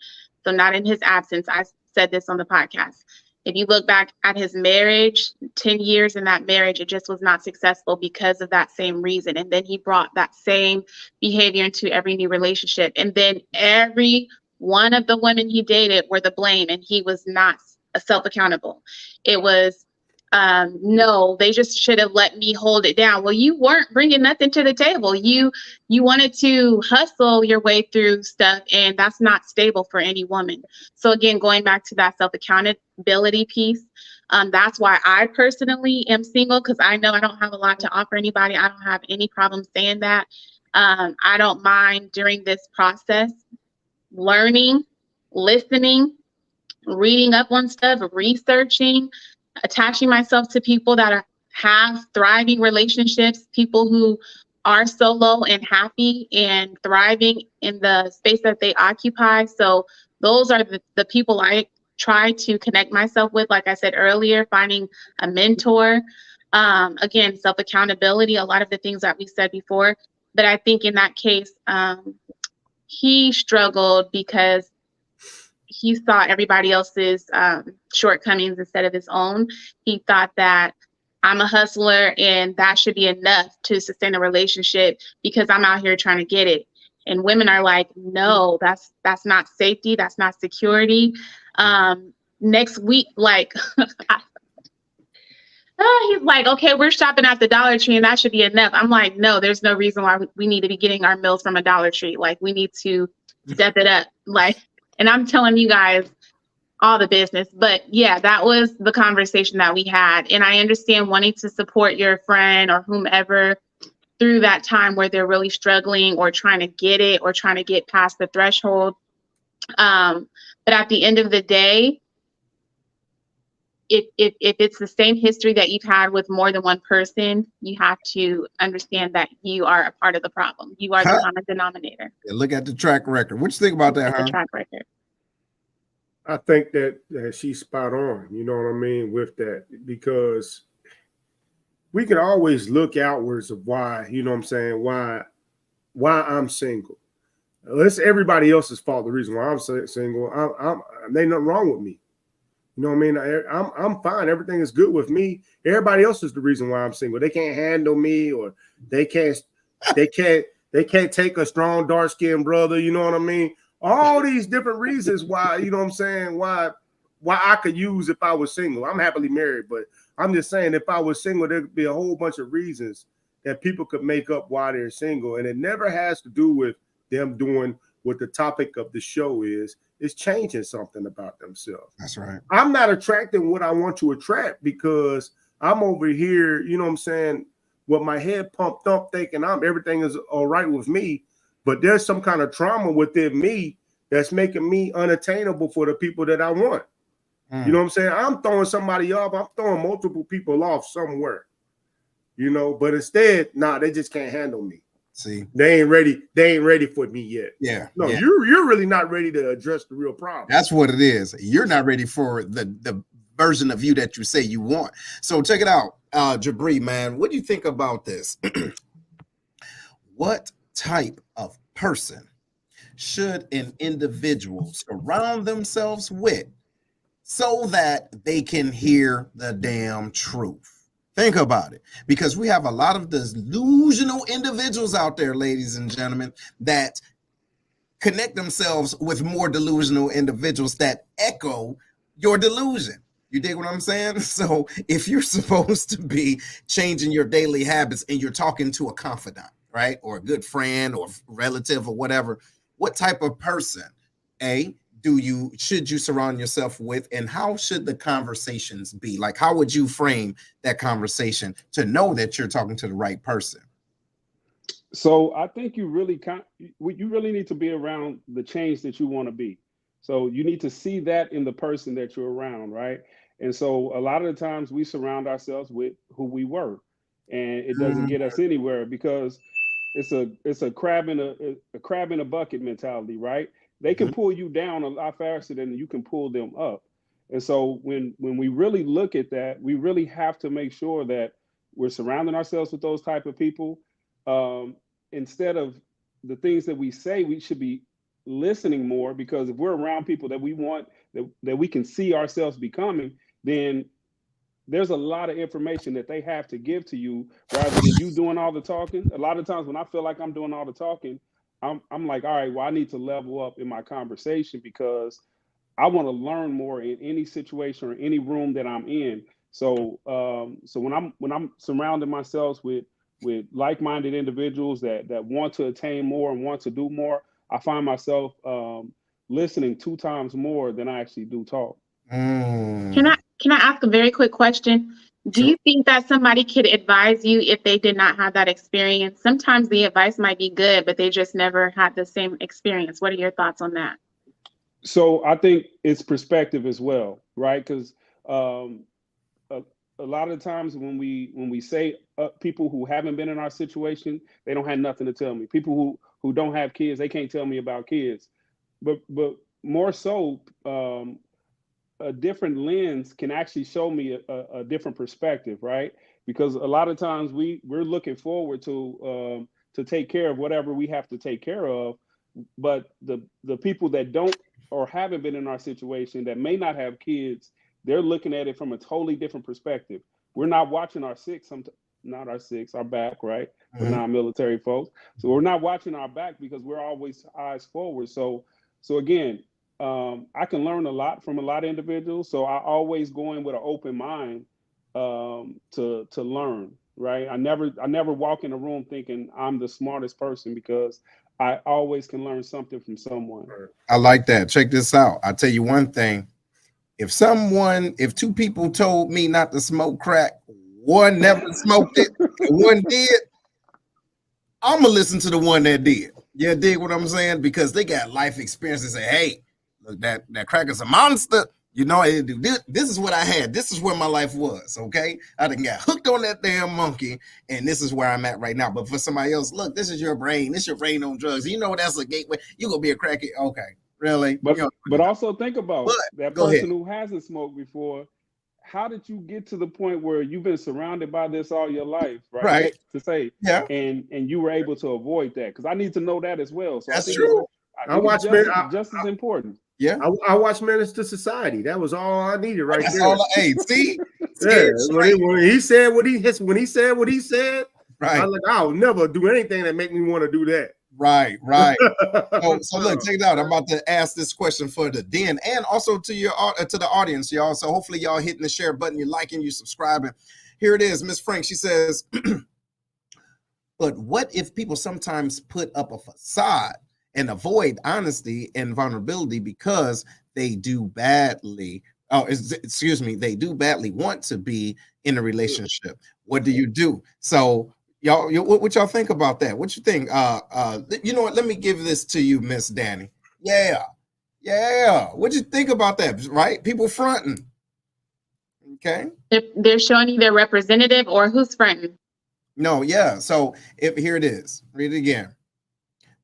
so not in his absence, I said this on the podcast. If you look back at his marriage, 10 years in that marriage, it just was not successful because of that same reason. And then he brought that same behavior into every new relationship. And then every one of the women he dated were the blame, and he was not self-accountable. It was, no, they just should have let me hold it down. Well, you weren't bringing nothing to the table. You wanted to hustle your way through stuff, and that's not stable for any woman. So again, going back to that self-accountability piece, that's why I personally am single, because I know I don't have a lot to offer anybody. I don't have any problem saying that. I don't mind during this process learning, listening, reading up on stuff, researching, attaching myself to people that have thriving relationships, people who are solo and happy and thriving in the space that they occupy. So those are the people I try to connect myself with. Like I said earlier, finding a mentor, again, self-accountability, a lot of the things that we said before. But I think in that case, he struggled because he saw everybody else's shortcomings instead of his own. He thought that I'm a hustler and that should be enough to sustain a relationship because I'm out here trying to get it. And women are like, no, that's not safety. That's not security. Next week, like, he's like, okay, we're shopping at the Dollar Tree and that should be enough. I'm like, no, there's no reason why we need to be getting our meals from a Dollar Tree. Like, we need to step it up. Like, and I'm telling you guys all the business. But yeah, that was the conversation that we had. And I understand wanting to support your friend or whomever through that time where they're really struggling or trying to get it or trying to get past the threshold. But at the end of the day, if it's the same history that you've had with more than one person, you have to understand that you are a part of the problem. You are the common denominator. Yeah, look at the track record. What you think about that, The track record. I think that she's spot on, you know what I mean, with that, because we can always look outwards of why, you know what I'm saying, why I'm single. It's everybody else's fault, the reason why I'm single. Ain't nothing wrong with me. You know what I mean? I'm fine. Everything is good with me. Everybody else is the reason why I'm single. They can't handle me, or they can't take a strong, dark-skinned brother, you know what I mean? All these different reasons why, you know what I'm saying, why I could use if I was single. I'm happily married, but I'm just saying if I was single, there'd be a whole bunch of reasons that people could make up why they're single. And it never has to do with them doing what the topic of the show is. It's changing something about themselves. That's right. I'm not attracting what I want to attract because I'm over here, you know what I'm saying, with my head pumped up thinking everything is all right with me. But there's some kind of trauma within me that's making me unattainable for the people that I want. You know what I'm saying? I'm throwing somebody off. I'm throwing multiple people off somewhere, you know, but instead, they just can't handle me. See, they ain't ready. They ain't ready for me yet. Yeah. No, yeah. You're really not ready to address the real problem. That's what it is. You're not ready for the version of you that you say you want. So check it out. Jabri, man, what do you think about this? What type of person should an individual surround themselves with so that they can hear the damn truth? Think about it, because we have a lot of delusional individuals out there, ladies and gentlemen, that connect themselves with more delusional individuals that echo your delusion. You dig what I'm saying? So if you're supposed to be changing your daily habits and you're talking to a confidant, right, or a good friend or relative or whatever, what type of person, should you surround yourself with, and how should the conversations be? Like, how would you frame that conversation to know that you're talking to the right person? So I think you really need to be around the change that you want to be. So you need to see that in the person that you're around, right? And so a lot of the times we surround ourselves with who we were, and it doesn't get us anywhere because it's a crab in a bucket mentality, right? They can pull you down a lot faster than you can pull them up. And so when we really look at that, we really have to make sure that we're surrounding ourselves with those type of people. instead of the things that we say, we should be listening more, because if we're around people that we want, that we can see ourselves becoming, then there's a lot of information that they have to give to you rather than you doing all the talking. A lot of times when I feel like I'm doing all the talking, I'm like, all right, well, I need to level up in my conversation, because I want to learn more in any situation or any room that I'm in. So so when I'm surrounding myself with like-minded individuals that want to attain more and want to do more, I find myself listening 2 times more than I actually do talk. Can I ask a very quick question? Do Sure. you think that somebody could advise you if they did not have that experience? Sometimes the advice might be good, but they just never had the same experience. What are your thoughts on that? So I think it's perspective as well, right? Because a lot of the times when we say people who haven't been in our situation, they don't have nothing to tell me. People who don't have kids, they can't tell me about kids. But more so, a different lens can actually show me a different perspective, right? Because a lot of times we're looking forward to take care of whatever we have to take care of, but the people that don't or haven't been in our situation, that may not have kids, they're looking at it from a totally different perspective. We're not watching our back, right? For non-military folks. So we're not watching our back because we're always eyes forward. So again, I can learn a lot from a lot of individuals. So I always go in with an open mind to learn, right? I never walk in a room thinking I'm the smartest person, because I always can learn something from someone. I like that. Check this out. I'll tell you one thing. If 2 people told me not to smoke crack, one never smoked it, and one did, I'm gonna listen to the one that did. Yeah, dig what I'm saying? Because they got life experience and say, hey, look, that crack is a monster. You know, this is what I had. This is where my life was, okay? I done got hooked on that damn monkey, and this is where I'm at right now. But for somebody else, look, this is your brain. This is your brain on drugs. You know that's a gateway. You're going to be a crackhead. Okay, really? But also think about that go person ahead. who hasn't smoked before. How did you get to the point where you've been surrounded by this all your life, right? Right. To say, Yeah. And you were able to avoid that, because I need to know that as well. So That's I think true. it's just as important. Yeah. I watched Menace to Society. That was all I needed right That's there. all. Hey, see? Yeah, when he said what he said, Right. I was like, I'll never do anything that make me want to do that. Right. So look, check it out. I'm about to ask this question for the den and also to the audience, y'all. So hopefully y'all hitting the share button, you're liking, you're subscribing. Here it is, Miss Frank. She says, but what if people sometimes put up a facade and avoid honesty and vulnerability because they do badly? They do badly want to be in a relationship. What do you do? So y'all, what y'all think about that? What you think? You know what? Let me give this to you, Miss Danny. Yeah. What you think about that? Right? People fronting. Okay. If they're showing you their representative, or who's fronting? No, yeah. So here it is. Read it again.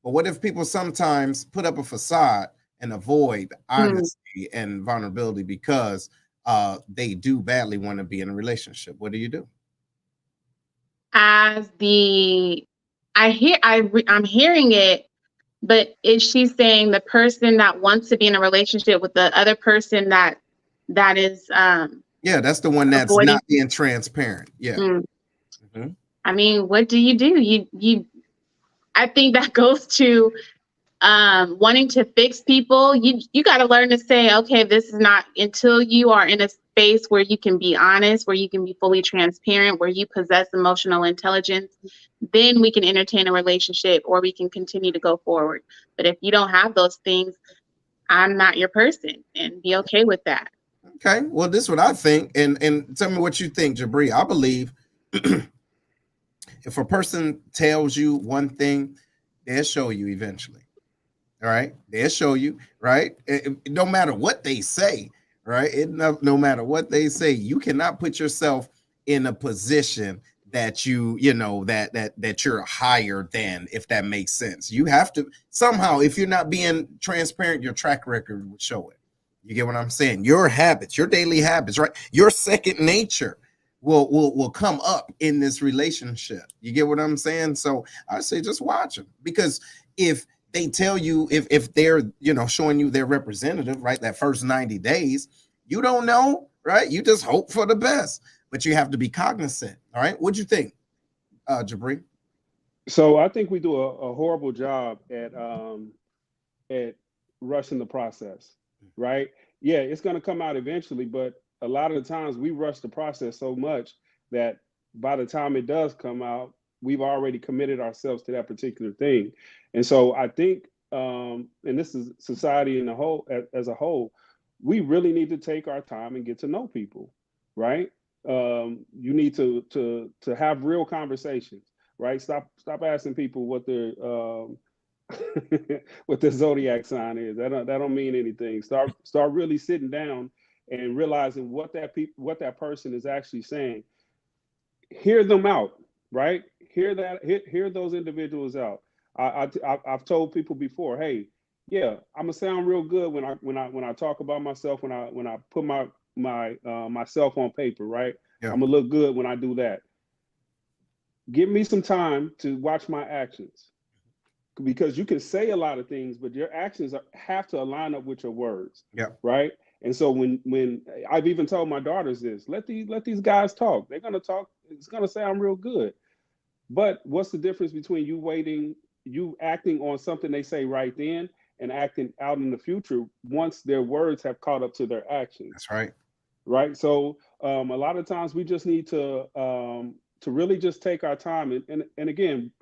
But what if people sometimes put up a facade and avoid honesty and vulnerability because they do badly want to be in a relationship? What do you do? I'm hearing it, but is she saying the person that wants to be in a relationship with the other person that is yeah, that's the one that's avoiding, not being transparent. Yeah. I mean, what do? You I think that goes to wanting to fix people. You got to learn to say, okay, this is not, until you are in a space where you can be honest, where you can be fully transparent, where you possess emotional intelligence, then we can entertain a relationship or we can continue to go forward. But if you don't have those things, I'm not your person, and be okay with that. Okay, well, this is what I think, and tell me what you think, Jabri. I believe if a person tells you one thing, they'll show you eventually. All right, they'll show you, right? No matter what they say, right? No matter what they say, you cannot put yourself in a position that that you're higher than, if that makes sense. You have to somehow, if you're not being transparent, your track record would show it. You get what I'm saying? Your habits, your daily habits, right? Your second nature, will come up in this relationship. You get what I'm saying? So I say just watch them, because if they tell you, if they're, you know, showing you their representative, right, that first 90 days, you don't know, right? You just hope for the best, but you have to be cognizant. All right, what'd you think, Jabri? So I think we do a horrible job at rushing the process, right? Yeah, it's going to come out eventually, but a lot of the times we rush the process so much that by the time it does come out, we've already committed ourselves to that particular thing. And so I think, and this is society in the whole, as a whole, we really need to take our time and get to know people, right? You need to have real conversations, right? Stop asking people what their what their zodiac sign is. That don't mean anything. Start really sitting down and realizing what that person is actually saying. Hear them out, right? Hear those individuals out. I've told people before, hey, yeah, I'm gonna sound real good when I talk about myself, when I put my myself on paper, right? Yeah. I'm gonna look good when I do that. Give me some time to watch my actions, because you can say a lot of things, but your actions have to align up with your words. Yeah. Right. And so when I've even told my daughters this, let these guys talk. They're gonna talk. It's gonna sound real good. But what's the difference between you acting on something they say right then and acting out in the future once their words have caught up to their actions? That's right. Right. So a lot of times we just need to really just take our time. And again,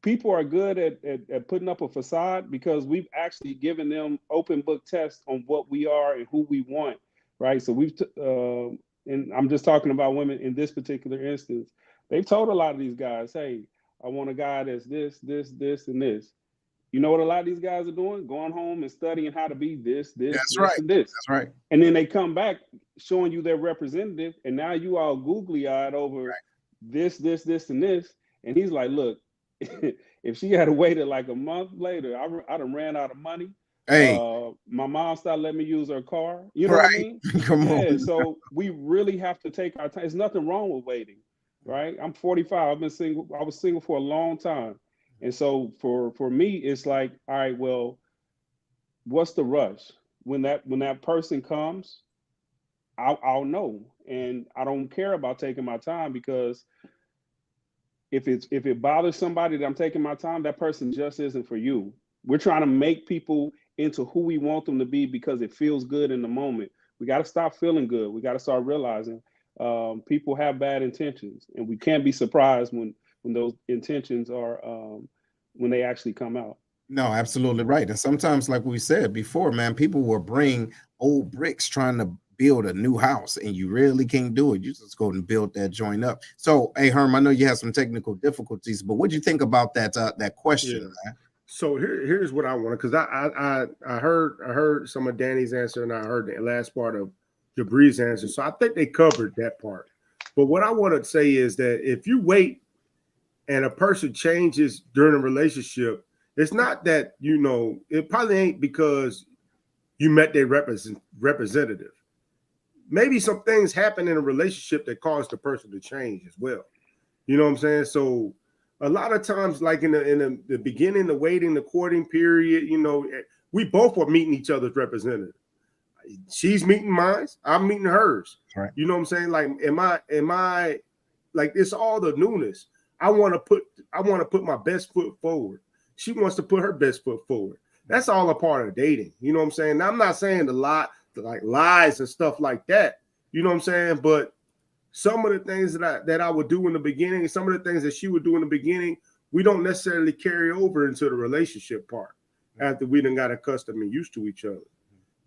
people are good at putting up a facade because we've actually given them open book tests on what we are and who we want. Right. So and I'm just talking about women in this particular instance. They've told a lot of these guys, hey, I want a guy that's this, and this. You know what a lot of these guys are doing? Going home and studying how to be this, That's right. and this. That's right. And then they come back showing you their representative, and now you all googly-eyed over this, and this. And he's like, look, if she had waited like a month later, I done ran out of money. Hey, my mom started letting me use her car. You know what I mean? Come on. So we really have to take our time. There's nothing wrong with waiting, right? I'm 45. I've been single. I was single for a long time. And so for me, it's like, all right, well, what's the rush? When that person comes, I'll know. And I don't care about taking my time, because if it bothers somebody that I'm taking my time, that person just isn't for you. We're trying to make people into who we want them to be because it feels good in the moment. We got to stop feeling good. We got to start realizing people have bad intentions, and we can't be surprised when those intentions are when they actually come out. No, absolutely right. And sometimes, like we said before, man, people will bring old bricks trying to build a new house, and you really can't do it. You just go and build that joint up. So, hey, Herm, I know you have some technical difficulties, but what do you think about that question? Yeah. Man? So here's what I want, because I heard some of Danny's answer, and I heard the last part of Jabri's answer. So I think they covered that part. But what I want to say is that if you wait and a person changes during a relationship, it's not that, you know, it probably ain't because you met their representative. Maybe some things happen in a relationship that caused the person to change as well. You know what I'm saying? So a lot of times, like in the beginning, the waiting, the courting period, you know, we both were meeting each other's representative. She's meeting mine, I'm meeting hers. Right. You know what I'm saying? Like, am I like, it's all the newness. I want to put my best foot forward. She wants to put her best foot forward. That's all a part of dating. You know what I'm saying? Now, I'm not saying a lot like lies and stuff like that. You know what I'm saying? But some of the things that I would do in the beginning, and some of the things that she would do in the beginning, we don't necessarily carry over into the relationship part after we done got accustomed and used to each other.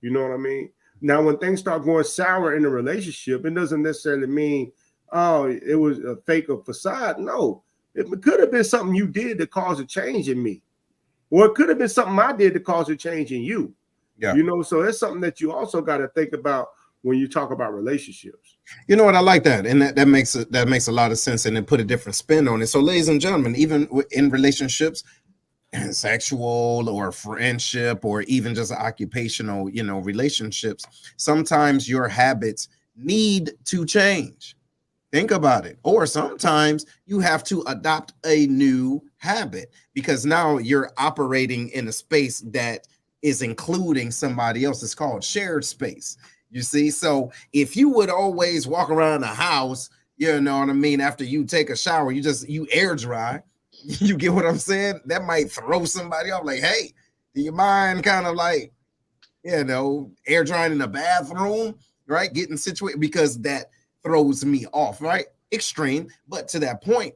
You know what I mean? Now, when things start going sour in the relationship, it doesn't necessarily mean, oh, it was a fake or facade. No, it could have been something you did to cause a change in me. Or it could have been something I did to cause a change in you. Yeah. You know, so it's something that you also got to think about when you talk about relationships. You know what? I like that. And that makes a lot of sense, and then put a different spin on it. So, ladies and gentlemen, even in relationships, sexual or friendship, or even just occupational, you know, relationships, sometimes your habits need to change. Think about it. Or sometimes you have to adopt a new habit because now you're operating in a space that is including somebody else. It's called shared space. You see? So if you would always walk around the house, you know what I mean, after you take a shower, you air dry. You get what I'm saying? That might throw somebody off like, hey, do you mind kind of like, air drying in the bathroom, right? Getting situated because that throws me off, right? Extreme. But to that point,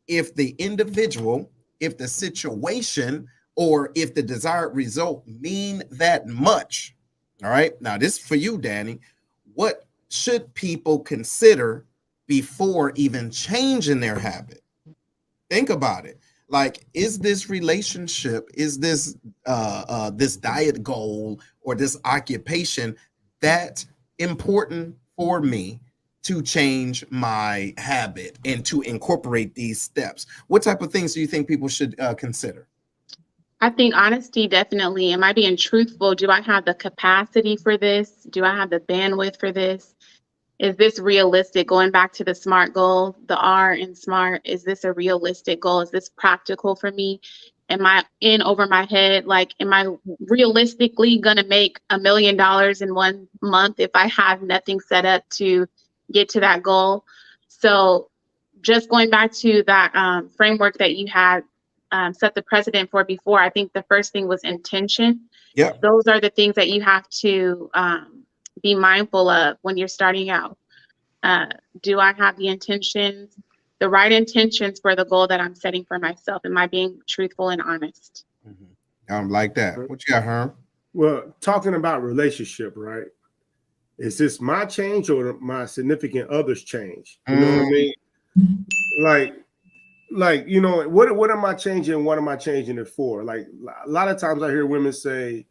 if the individual, if the situation, or if the desired result mean that much, all right? Now, this is for you, Danny. What should people consider before even changing their habit? Think about it. Like, is this relationship, is this this diet goal or this occupation that important for me to change my habit and to incorporate these steps? What type of things do you think people should consider? I think honesty, definitely. Am I being truthful? Do I have the capacity for this? Do I have the bandwidth for this? Is this realistic? Going back to the SMART goal, the R in SMART, is this a realistic goal? Is this practical for me? Am I in over my head? Like, am I realistically going to make $1 million in 1 month if I have nothing set up to get to that goal? So just going back to that framework that you had set the precedent for before, I think the first thing was intention. Yeah. Those are the things that you have to be mindful of when you're starting out. Do I have the intentions, the right intentions for the goal that I'm setting for myself? Am I being truthful and honest? Like that. What you got, Herm? Well, talking about relationship, right? Is this my change or my significant other's change? You know what I mean? Like, you know, what am I changing? What am I changing it for? Like, a lot of times I hear women say,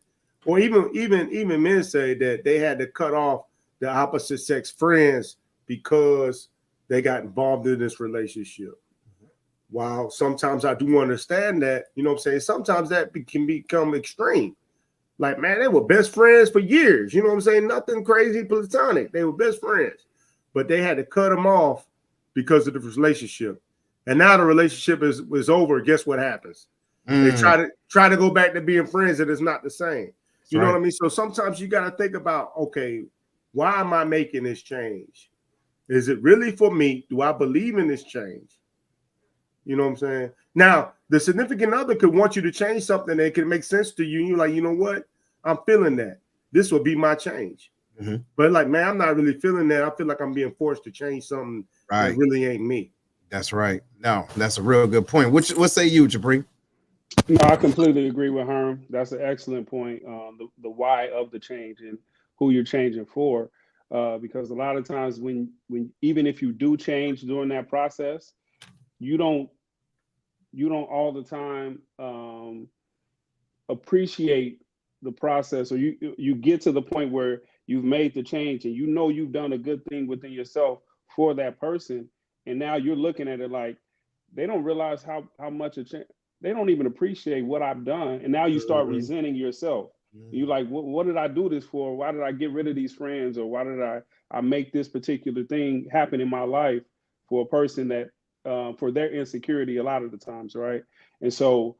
or even men say that they had to cut off the opposite sex friends because they got involved in this relationship. While sometimes I do understand that, you know what I'm saying? Sometimes that can become extreme. Like, man, they were best friends for years. You know what I'm saying? Nothing crazy platonic. They were best friends, but they had to cut them off because of the relationship. And now the relationship is over. Guess what happens? They try to go back to being friends, and it's not the same. You know what I mean? So sometimes you got to think about, okay, why am I making this change? Is it really for me? Do I believe in this change? You know what I'm saying? Now, the significant other could want you to change something that can make sense to you. And you're like, you know what? I'm feeling that. This will be my change. But like, man, I'm not really feeling that. I feel like I'm being forced to change something that really ain't me. That's right. No, that's a real good point. What say you, Jabri? No, I completely agree with Herm. That's an excellent point. The why of the change and who you're changing for, because a lot of times when even if you do change during that process, you don't all the time appreciate the process, or you get to the point where you've made the change and you know you've done a good thing within yourself for that person, and now you're looking at it like they don't realize how much a change. They don't even appreciate what I've done. And now you start resenting yourself. You're like, what did I do this for? Why did I get rid of these friends? Or why did I make this particular thing happen in my life for a person that, for their insecurity a lot of the times, right? And so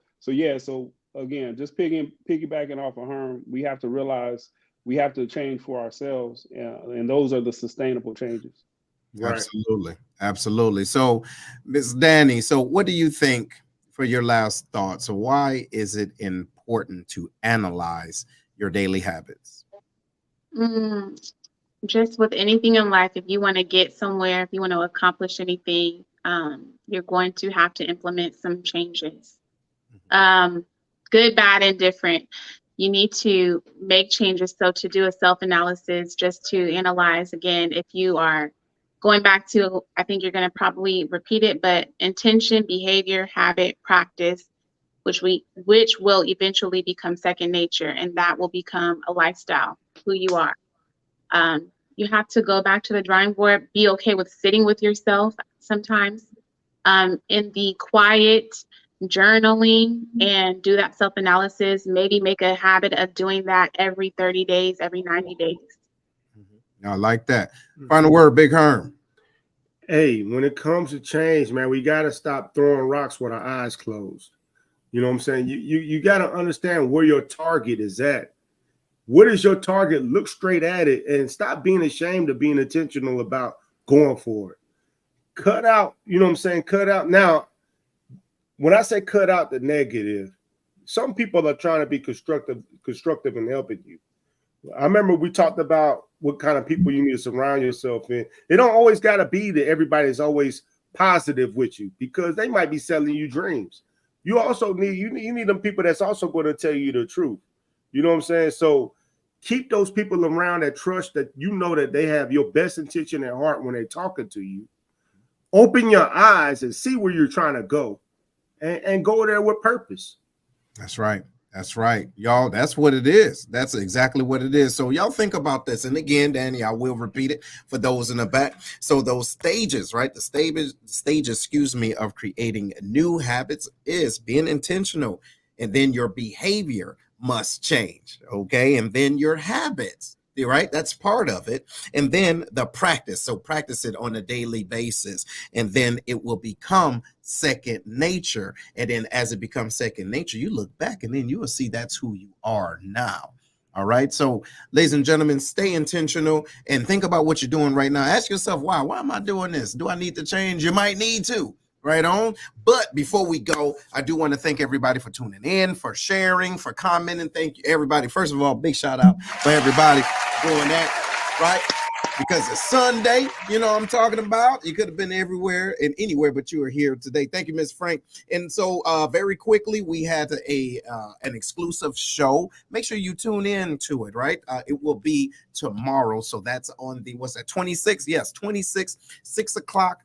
again, just piggybacking off of Herm, we have to realize we have to change for ourselves. And those are the sustainable changes. Right. Absolutely. So, Ms. Danny, so what do you think, for your last thoughts, so why is it important to analyze your daily habits? Just with anything in life, if you want to get somewhere, if you want to accomplish anything, you're going to have to implement some changes. Good, bad, and different. You need to make changes. So to do a self-analysis, just to analyze, again, if you are going back to, I think you're going to probably repeat it, but intention, behavior, habit, practice, which will eventually become second nature, and that will become a lifestyle, who you are. You have to go back to the drawing board, be okay with sitting with yourself sometimes in the quiet, journaling, and do that self-analysis. Maybe make a habit of doing that every 30 days, every 90 days. I like that. Final word, Big Herm. Hey, when it comes to change, man, we got to stop throwing rocks with our eyes closed. You know what I'm saying? You got to understand where your target is at. What is your target? Look straight at it and stop being ashamed of being intentional about going for it. Cut out, you know what I'm saying? Cut out. Now, when I say cut out the negative, some people are trying to be constructive and helping you. I remember we talked about what kind of people you need to surround yourself in. It don't always got to be that everybody's always positive with you, because they might be selling you dreams. You also need you need them people that's also going to tell you the truth. You know what I'm saying? So keep those people around that trust, that you know that they have your best intention at heart when they're talking to you. Open your eyes and see where you're trying to go, and go there with purpose. That's right. That's right, y'all. That's what it is. That's exactly what it is. So y'all think about this. And again, Danny, I will repeat it for those in the back. So those stages, right? The stage, excuse me, of creating new habits is being intentional. And then your behavior must change. Okay. And then your habits, right? That's part of it. And then the practice. So practice it on a daily basis. And then it will become second nature. And then as it becomes second nature, you look back and then you will see that's who you are now. All right. So ladies and gentlemen, stay intentional and think about what you're doing right now. Ask yourself, why am I doing this? Do I need to change? You might need to. Right on. But before we go, I do want to thank everybody for tuning in, for sharing, for commenting. Thank you, everybody. First of all, big shout out for everybody doing that, right? Because it's Sunday, you know what I'm talking about. You could have been everywhere and anywhere, but you are here today. Thank you, Ms. Frank. And so very quickly, we had an exclusive show. Make sure you tune in to it, right? It will be tomorrow. So that's on the, what's that, 26? Yes, 26, 6 o'clock.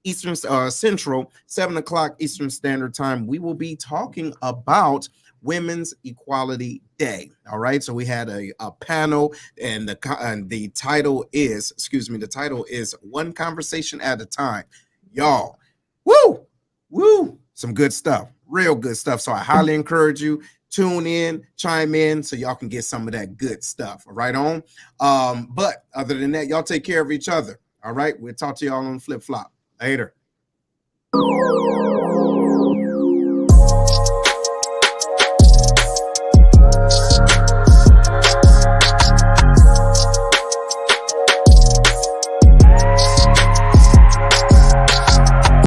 Eastern Central, 7 o'clock Eastern Standard Time. We will be talking about Women's Equality Day. All right. So we had a panel, and the title is, the title is One Conversation at a Time. Y'all, woo, some good stuff, real good stuff. So I highly encourage you, tune in, chime in, so y'all can get some of that good stuff. Right on. But other than that, y'all take care of each other. All right. We'll talk to y'all on Flip Flop. Later.